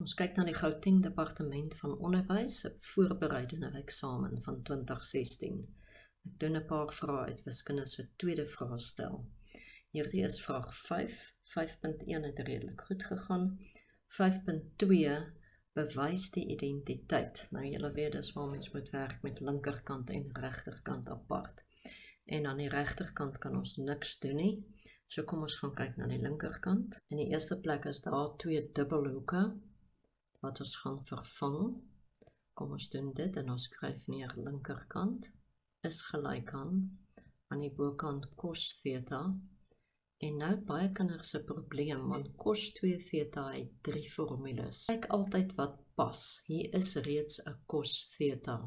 Ons kyk na die Gauteng Departement van Onderwys se voorbereidende eksamen van 2016. Ek doen 'n paar vrae uit wiskunde se tweede vraestel. Hierdie is vraag 5. 5.1 het redelik goed gegaan. 5.2 bewys die identiteit. Nou julle weet dis waar mens moet werk met linkerkant en regterkant apart. En aan die regterkant kan ons niks doen nie. So kom ons gaan kyk na die linkerkant. In die eerste plek is daar 2 dubbelhoeke wat ons gaan vervang. Kom ons doen dit en ons skryf neer linkerkant is gelyk aan die bokant cos theta. En nou baie kinders se probleem, want cos 2 theta het 3 formules. Kyk altyd wat pas. Hier is reeds 'n cos theta.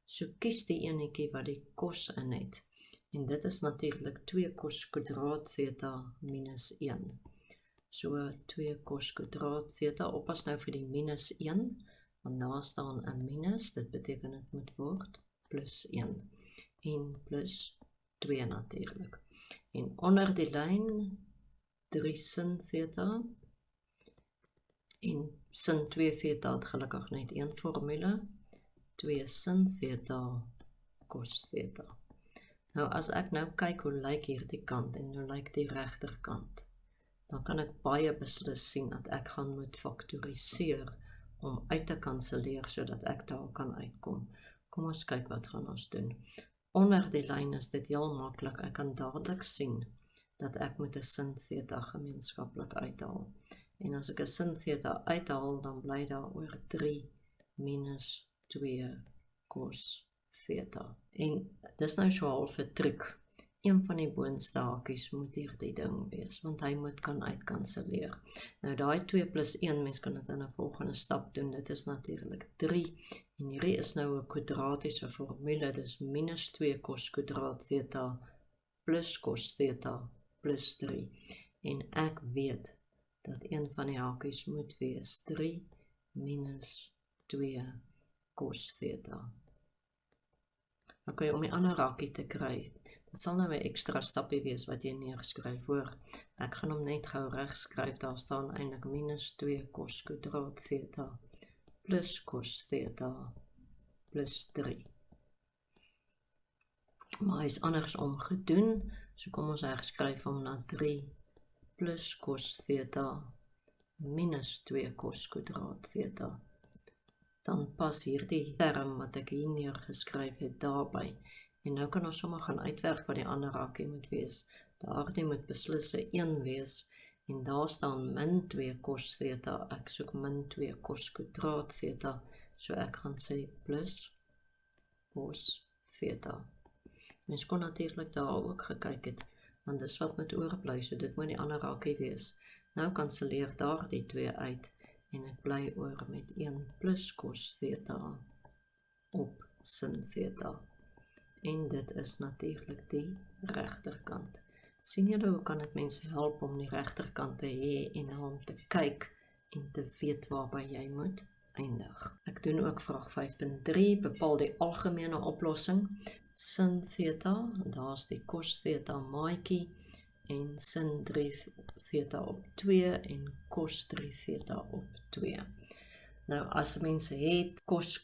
So kies die enetjie wat die cos in het. En dit is natuurlik 2 cos kwadraat theta minus 1. So 2 cos kwadraat theta, oppas nou vir die minus 1, want daar staan 'n minus, dit beteken dit moet word plus 1. En plus 2 natuurlik. En onder die lyn 3 sin theta. En sin 2 theta het gelukkig net een formule. 2 sin theta cos theta. Nou as ek nou kyk hoe lyk hierdie kant en hoe lyk die regterkant, dan kan ek baie beslis sien dat ek gaan moet faktoriseer om uit te kanselleer sodat ek daar kan uitkom. Kom ons kyk wat gaan ons doen. Onder die lyn is dit heel maklik. Ek kan dadelik sien dat ek moet 'n sin theta gemeenskaplik uithaal. En as ek 'n sin theta uithaal, dan bly daar oor 3 minus 2 cos theta. En dis nou so half 'n truc. Een van die boonste hakies moet hierdie ding wees, want hy moet kan uitkanselleer. Nou daai 2 plus 1, mens kan dit in 'n volgende stap doen, dit is natuurlik 3. En hierdie is nou 'n kwadratiese formule, dis minus 2 cos kwadraat theta plus cos theta plus 3. En ek weet dat een van die hakies moet wees 3 minus 2 cos theta. Ok, om die ander hakie te kry, dit sal nou 'n ekstra stapie wees wat jy neerskryf hoor. Ek gaan hom net gou reg skryf, daar staan eintlik minus 2 cos kwadraat theta plus cos theta plus 3. Maar hy is andersom gedoen, so kom ons herskryf hom na 3 plus cos theta minus 2 cos kwadraat theta. Dan pas hierdie term wat ek hier neergeskryf het daarby. En nou kan ons sommer gaan uitwerk wat die ander hakie moet wees. Daardie moet beslis 'n 1 wees. En daar staan min 2 cos theta. Ek soek min 2 cos kwadraat theta. So ek gaan sê plus cos theta. Mens kon natuurlik daar ook gekyk het, want dis wat moet oorbly, so dit moet die ander hakie wees. Nou kanselleer daar die 2 uit, en ek bly oor met 1 plus cos theta op sin theta. En dit is natuurlik die regterkant. Sien julle hoe kan dit mense help om die regterkant te hê en om te kyk en te weet waarby jy moet eindig. Ek doen ook vraag 5.3, bepaal die algemene oplossing. Sin theta, daar's die cos theta maatjie, en sin 3 theta op 2 en cos 3 theta op 2. Nou as mense het cos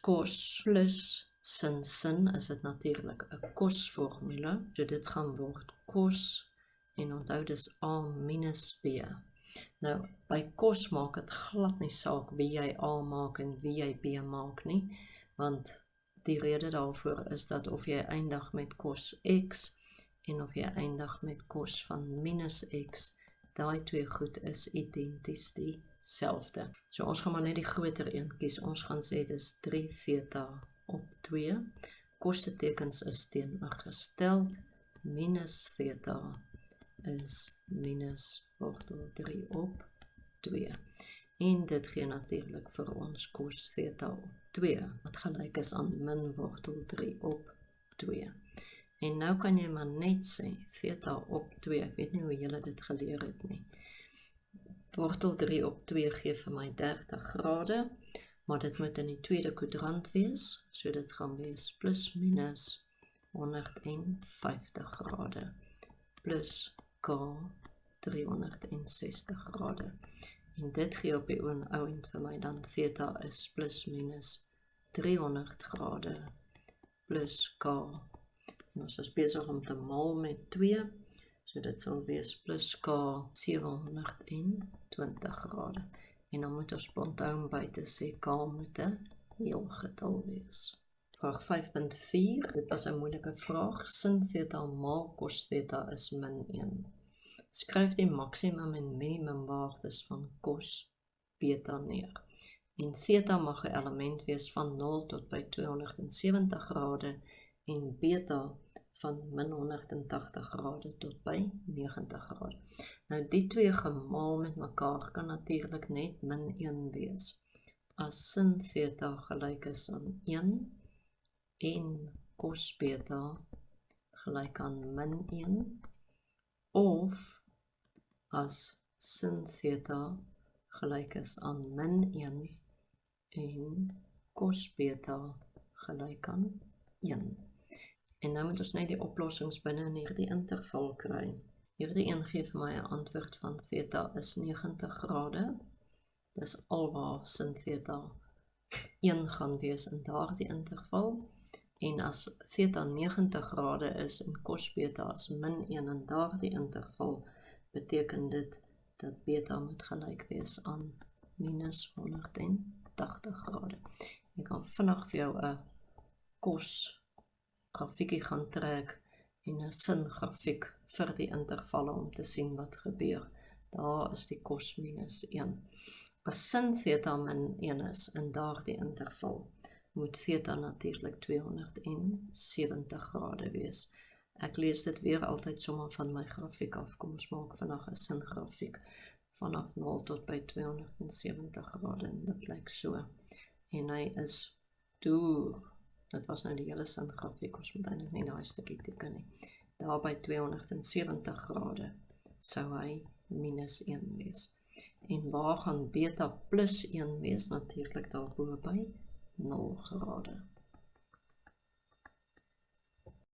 plus sin, is dit natuurlik 'n cos formule, so dit gaan word cos, en onthou dis a minus b. Nou by cos maak dit glad nie saak wie jy a maak en wie jy b maak nie, want die rede daarvoor is dat of jy eindig met cos x en of jy eindig met cos van minus x, daai 2 goed is identies dieselfde. So ons gaan maar net die groter een kies. Ons gaan sê dis 3 theta op 2. Cos se tekens is teenoorgestel. Minus theta is minus wortel 3 op 2. En dit gee natuurlik vir ons cos theta op 2, wat gelyk is aan min wortel 3 op 2. En nou kan jy maar net sê, theta op 2, ek weet nie hoe julle dit geleer het nie. Wortel 3 op 2 gee vir my 30 grade, maar dit moet in die tweede kwadrant wees, so dit gaan wees plus minus 150 grade, plus k 360 grade. En dit gee op die ouend vir my dan theta is plus minus 300 grade plus k. En ons is besig om te maal met 2, so dit sal wees plus k 720 grade. En dan moet ons onthou om by te sê k moet 'n heel getal wees. Vraag 5.4, dit was 'n moeilike vraag. Sin theta maal cos theta is min 1. Skryf die maksimum en minimum waardes van cos beta neer. En theta mag 'n element wees van 0 tot by 270 grade en beta van min 180 grade tot by 90 grade. Nou die twee gemaal met mekaar kan natuurlik net min 1 wees. As sin theta gelyk is aan 1 en cos beta gelyk aan min 1, of as sin theta gelyk is aan min 1 en cos beta gelyk aan 1. En nou moet ons net die oplossings binne in hierdie interval kry. Hierdie een gee vir my 'n antwoord van theta is 90 grade. Dis alwaar sin theta 1 gaan wees in daardie interval. En as theta 90 grade is en cos beta is min 1 in daardie interval, beteken dit dat beta moet gelyk wees aan minus 180 grade. Jy kan vinnig vir jou 'n cos grafiekie gaan trek en 'n sin grafiek vir die intervalle om te sien wat gebeur. Daar is die cos minus 1. As sin theta min 1 is in daardie interval, moet theta natuurlik 270 grade wees. Ek lees dit weer altyd sommer van my grafiek af. Kom ons maak vandag 'n sin grafiek vanaf 0 tot by 270 grade en dit lyk so. En hy is toe, dit was nou die hele sin grafiek, ons moet eintlik nie daai stukkie teken nie. Daar by 270 grade sou hy minus 1 wees. En waar gaan beta plus 1 wees? Natuurlik daarbo by 0 grade.